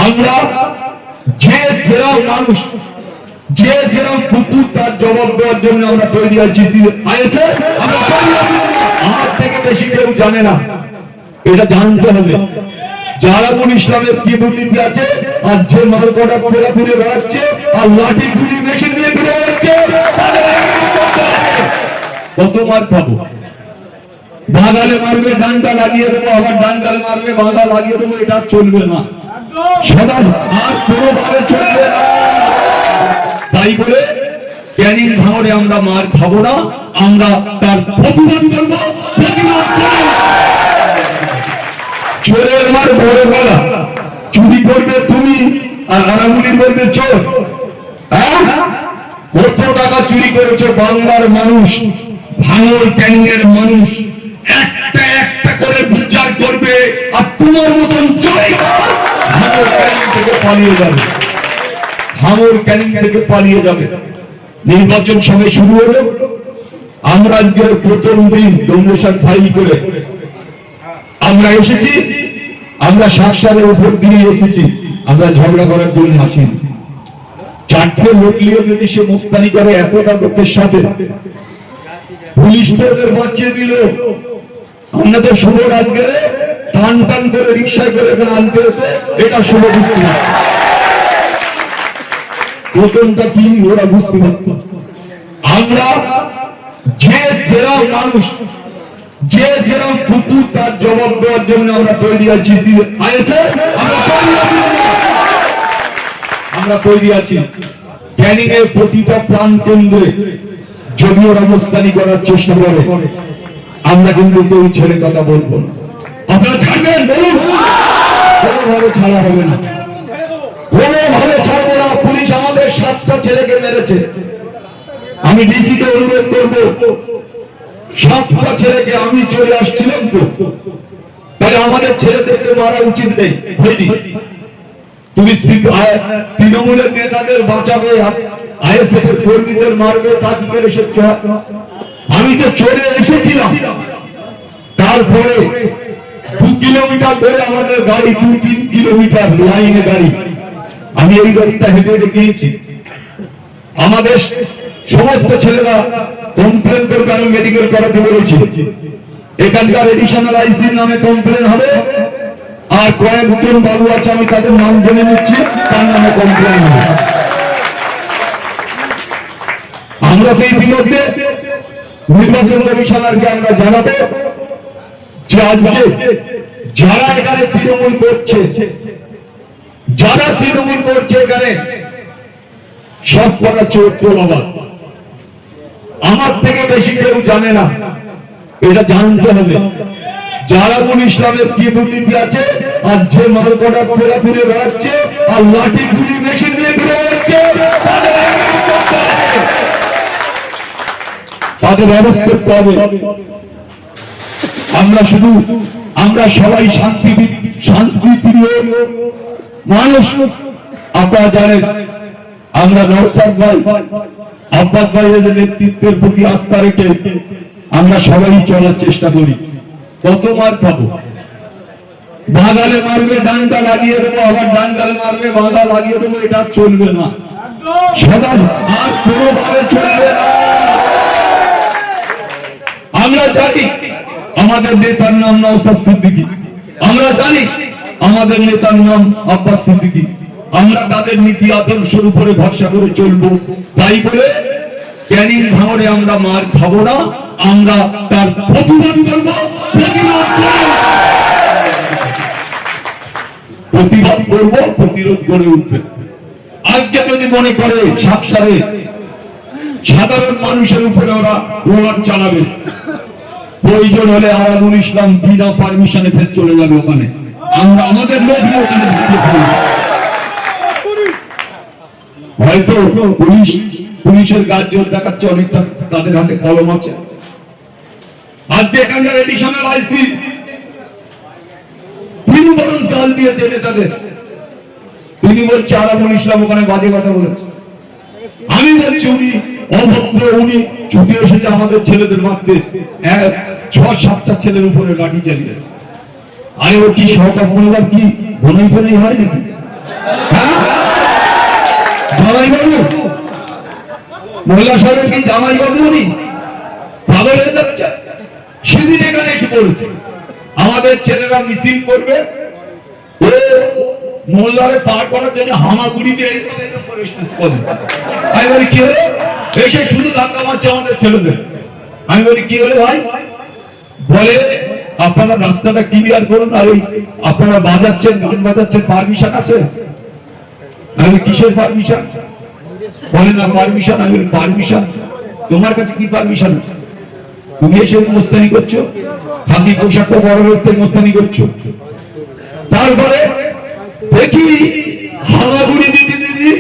আমরা যে যেরকম মানুষ, যে যেরকম কুকুর, তার জবাব দেওয়ার জন্য আমরা তৈরি আছি। আমার থেকে বেশি কেউ জানে না, এটা জানতে হবে। জালালুল ইসলামের কি দুর্নীতি আছে, আর যে মালকটা ফেরা ফিরে বেড়াচ্ছে আর লাঠি গুলি মেশিন নিয়ে ফিরে বেড়াচ্ছে, কত মার খাবো। বাঁধালে মারবে, ডান্ডা লাগিয়ে দেবো, আবার ডান্ডালে মারবে, বাঁধা লাগিয়ে দেবো, এটা চলবে না, সদা আর কোনোভাবে চলবে না। তাই বলে ক্যানিং ভাঙড়ে আমরা মার খাবো না, আমরা তার প্রতিবাদ করবো। চোরের মার বড় গলা, চুরি করবে তুমি আর আনাগুলি করবে চোর। কত টাকা চুরি করেছো বাংলার মানুষ, ভাঙড় ক্যানিং এর মানুষ একটা একটা করে বিচার করবে। আর তোমার মতন চোর ভাঙড় ক্যানিং থেকে পালিয়ে যাবে, ভাঙড় ক্যানিং থেকে পালিয়ে যাবে। নির্বাচন সবে শুরু হলো, আমরা আজকে প্রথম দিন ডোনেশন ফাইল করে আমরা এসেছি, আমরা সাতসালের উপর দিয়ে এসেছি, আমরা ঝগড়া করার জন্য আসিনি। চারটে লোক নিয়ে যদি সে মুস্তানি করে এতটা লোকের সাথে, পুলিশ তো ওদের বাঁচিয়ে দিল। আমরা তো শুভ আজকে টান টান করে রিক্সায় করে এখানে আনতে এসে এটা শুভ বুঝতে না, প্রথমটা কি ওরা বুঝতে পারত। আমরা যে যেরকম মানুষ, যে যেরকম কুকুর, তার জবাব দেওয়ার জন্য আমরা তৈরি আছি। আমরা তৈরি আছি ক্যানিং এর প্রতিটা প্রাণ কেন্দ্রে। যদি ওরা মুস্তানি করার চেষ্টা করে, আমরা কিন্তু কেউ ছেড়ে কথা বলবো না। আপনারা ছাড়বেন বলুন, কোনোভাবে ছাড়া হবে না, কোনোভাবে ছাড়বো না। পুলিশ আমাদের 7টা ছেলেকে মেরেছে, আমি ডিসি কে অনুরোধ করবো, 7টা ছেলেকে, আমি চলে আসছিলাম তো, তাহলে আমাদের ছেলেদেরকে মারা উচিত নেই। তুমি তৃণমূলের নেতাদের বাঁচাবে, আইএসএফ এর কর্মীদের মারবে, তা কি করে সহ্য হয়? আমি তো চলে এসেছিলাম, তারপরে 2 কিলোমিটার ধরে আমাদের গাড়ি, 2-3 কিলোমিটার লাইনে গাড়ি, আমি এই রাস্তা হেঁটে হেঁটে গিয়েছি। আমাদের সমস্ত ছেলেরা কমপ্লেন করবে, আমি মেডিকেল করাতে বলেছি। এখানকার এডিশনাল আইসির নামে কমপ্লেন হবে, আর কয়েকজন বাবু আছে, আমি তাদের নাম জেনে নিচ্ছি, তার নামে কমপ্লেন হবে। আমরা তো ইতিমধ্যে নির্বাচন কমিশনারকে আমরা জানাবো যে আজকে যারা এখানে তৃণমূল করছে, যারা তৃণমূল করছে এখানে, সব কটা চোর বাবা। আমার থেকে বেশি কেউ জানে না, এটা জানতে হবে। জালালুল ইসলামের কি দুর্নীতি আছে, আর যে মালকটা ফেরা ফিরে বেড়াচ্ছে আর লাঠি গুলি মেশিন নিয়ে ফিরে বেড়াচ্ছে, তাদের ব্যবস্থা করতে হবে। আমরা সবাই শান্তিপ্রিয় মানুষ। আপনারা জানেন, আমরা নওশাদ ভাই, আব্বাস ভাইয়ের নেতৃত্বের প্রতি আস্থা রেখে আমরা সবাই চলার চেষ্টা করি। কত মার খাবো, বাঁধালে মারবে, ডান্ডা লাগিয়ে দেবো, আবার ডান্ডালে মারবে, বাঁধা লাগিয়ে দেবো, এটা চলবে না, সদা আর কোনোভাবে চলবে না। আমরা জানি আমাদের নেতার নাম নওশাদ সিদ্দিকী, আমরা জানি আমাদের নেতার নাম আব্বাস সিদ্দিকী। আমরা তাদের নীতি আদর্শের উপরে ভরসা করে চলবো। তাই বলে ক্যানিং ভাঙড়ে আমরা মার খাবো না, আমরা তার প্রতিবাদ করবো, প্রতিবাদ করবো, প্রতিরোধ করে উঠবে। আজকে যদি মনে করে সাকসারে সাধারণ মানুষের উপরে ওরা রোলার চালাবে, প্রয়োজন হলে আরামুল ইসলাম বিনা পারমিশনে ফের চলে যাবে ওখানে, আমরা আমাদের লোক নিয়ে ওখানে হয়তো পুলিশের গাছ জোর দেখাচ্ছে, অনেকটা তাদের হাতে কলম আছে। আজকে এখানকার এডিশনাল আইসি তিনি বরঞ্চ গাল দিয়েছে নেতাদের, তিনি বলছে আরামুল ইসলাম ওখানে বাজে কথা বলেছে। আমি বলছি উনি অভদ্র, উনি ছুটে এসেছে আমাদের ছেলেদের মারতে, 6-7টা ছেলের উপরে লাঠি চালিয়েছে। আরে ও কি সরকার মনোভাব কি বনেই হয় নাকি? হ্যাঁ, জামাই বাবু, মহিলা সাহেবের কি জামাই বাবু উনি? পাগল হয়ে যাচ্ছে। সেদিন এখানে এসে পড়েছে আমাদের ছেলেরা মিছিল করবে, ও মোল্লারে পার করার জন্য হামাগুড়ি দিয়ে আমি বলি কি হলো, এসে শুধু ধাক্কা মারছে আমাদের ছেলেদের। আমি বলি কি হলো ভাই? বলে আপনারা রাস্তাটা ক্লিয়ার করুন, আর ওই আপনারা বাজাচ্ছেন, গান বাজাচ্ছেন, পারমিশন আছে? আমি কিসের পারমিশন? বলে না পারমিশন। আমি বলি পারমিশন? তোমার কাছে কি পারমিশন আছে? তুমি এসে মোস্তানি করছো, খাকি পোশাকটা বড় রাস্তায় মোস্তানি করছো। তারপরে দেখি হাওয়াগুড়ি দিদি দিদি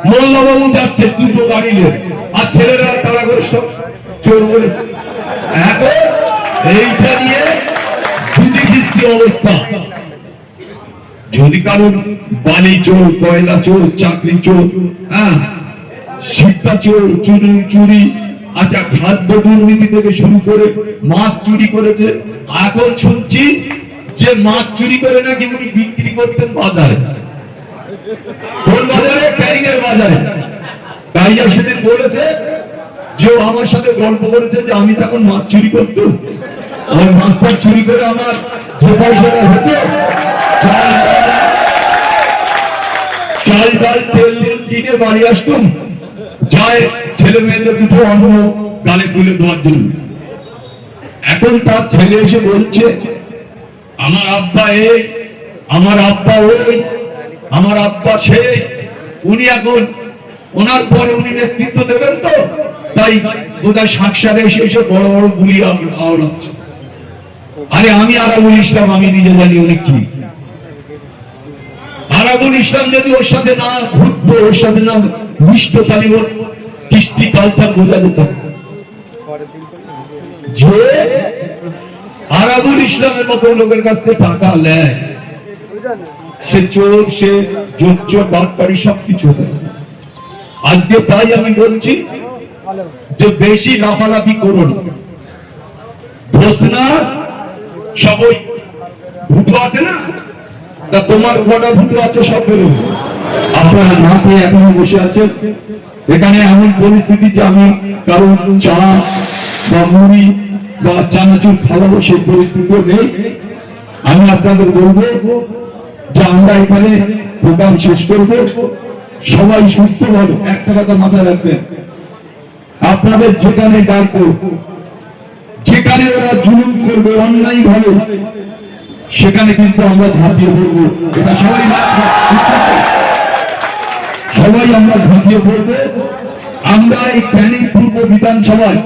মোল্লাবাবু যাচ্ছে দুটো গাড়ি নিয়ে, আর ছেলেরা তারা করে সব চোর বলেছে। এখন এইটা নিয়ে দুটি কিস্তি অবস্থা। যদি কারণ বালি চোর, কয়লা চোর, চাকরি চোর, হ্যাঁ, শিক্ষা চোর, চুরি, আচ্ছা খাদ্য দুর্নীতি থেকে শুরু করে মাছ চুরি করেছে। এখন শুনছি যে মাছ চুরি করে নাকি উনি বিক্রি করতেন বাজারে। কোন বাজারে? ক্যারিংয়ের বাজারে। কাইয়া সেদিন বলেছে যে আমার সাথে গল্প করেছে যে আমি তখন মাছ চুরি করতাম, আমার মাছটা চুরি করে আমার যে পয়সাটা হতো চাল ডাল তেল কিনে বাড়ি আসতাম, যায় ছেলে মেয়েদের দুটো অন্ন গালে তুলে দেওয়ার জন্য। এখন তার ছেলে এসে বলছে আমার আব্বা এই, আমার আব্বা ওই, আমার আব্বা সেই। উনি এখন ওনার পরে উনি নেতৃত্ব দেবেন, তো তাই বোধহয় সাকসারে এসে এসে বড় বড় গুলি আওড়াচ্ছে। আরে আমি আরাবুল ইসলাম, আমি নিজে জানি উনি কি। আরাবুল ইসলাম যদি ওর সাথে না ঘুরতো, ওর সাথে না মিশতো, তাহলে ওর কৃষ্টি কালচার বোঝা যেত। যে আরাবুল ইসলামের মতো লোকের কাছ থেকে টাকা নেয়, সে চোর, সে জোর বাটপাড়ি সবকিছু। আজকে তাই আমি বলছি যে বেশি লাফালাফি করুন। ধোসনা সবই ভুটো আছে না, তা তোমার কটা ভুটো আছে সব বেরোবে। আপনারা না পেয়ে এখনো বসে আছেন। এখানে এমন পরিস্থিতি যে আমি কারণ চা বা মুড়ি বা চানাচুর খাওয়াবো সেই পরিস্থিতিও নেই। আমি আপনাদের বলবো যে আমরা এখানে প্রোগ্রাম শেষ করবো, সবাই সুস্থ ভাবে। একটা কথা মাথায় রাখবেন, আপনাদের যেখানে ডাকবো, যেখানে ওরা জুলুম করবে অন্যায় ভাবে, সেখানে কিন্তু আমরা ঝাঁপিয়ে পড়বো। এটা সবাই আমরা ঝাঁপিয়ে পড়বো। আমরা এই ক্যানিং পূর্ব বিধানসভায়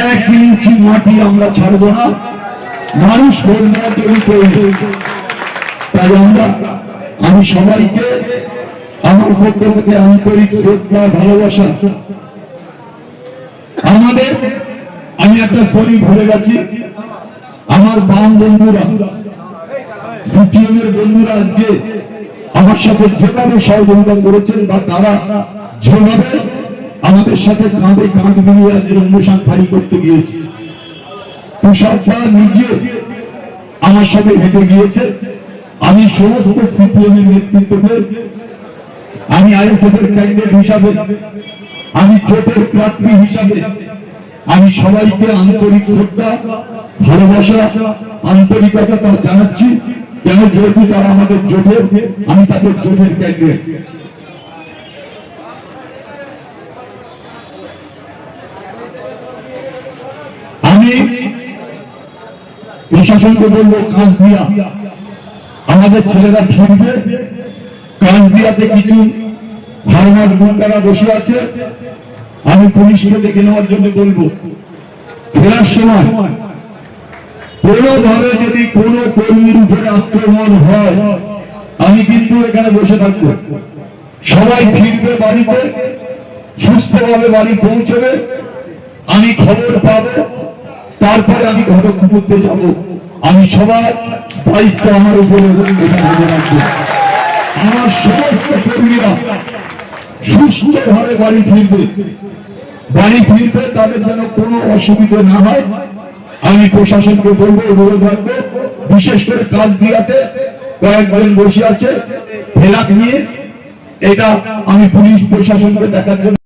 1 ইঞ্চি মাটি আমরা ছাড়বো না। মানুষ তাই আমি সবাইকে আমার পক্ষ থেকে আন্তরিক শ্রদ্ধা, ভালোবাসা। আমি একটা শরীর ভুলে গেছি, আমার বাম বন্ধুরা, সিপিএম এর বন্ধুরা আজকে আমার সাথে যেভাবে সহযোগিতা করেছেন, বা তারা যেভাবে আমাদের সাথে কাঁধে কাঁধ মিলিয়ে আজ অনুষ্ঠান ফাইল করতে গিয়েছে, তুষারটা নিজে আমার সাথে হেঁটে গিয়েছে। আমি সমস্ত সিপিএম এর নেতৃত্বকে, আমি আইএসএফ এর ক্যান্ডিডেট হিসাবে, আমি জোটের প্রার্থী হিসাবে আমি সবাইকে আন্তরিক শ্রদ্ধা, ভালোবাসা, আন্তরিকতা জানাচ্ছি। কেন? যেহেতু তারা আমাদের জোটের, আমি তাদের জোটের ক্যান্ডিডেট। আমি প্রশাসনকে বলবো, কাজ দিয়া আমাদের ছেলেরা ফিরবে। কাজ দিয়াতে কিছু ভারমার গুন্ডারা বসে আছে, আমি পুলিশকে দেখে নেওয়ার জন্য বলবো। ফেরার সময় কোনোভাবে যদি কোনো কর্মীর উপরে আক্রমণ হয়, আমি কিন্তু এখানে বসে থাকবো। সবাই ফিরবে বাড়িতে, সুস্থভাবে বাড়ি পৌঁছবে। আমি খবর পাবো, তারপরে আমি ঘটক করতে যাবো। আমি সবার দায়িত্ব আমার উপরে রাখবো। আমার সমস্ত কর্মীরা সুস্থভাবে বাড়ি ফিরবে, তাদের যেন কোনো অসুবিধা না হয়। আমি প্রশাসনকে বলবো, অনুরোধ রাখবো, বিশেষ করে কাজ দিয়াতে কয়েকজন বসে আছে ফেরাক নিয়ে। এটা আমি পুলিশ প্রশাসনকে দেখার জন্য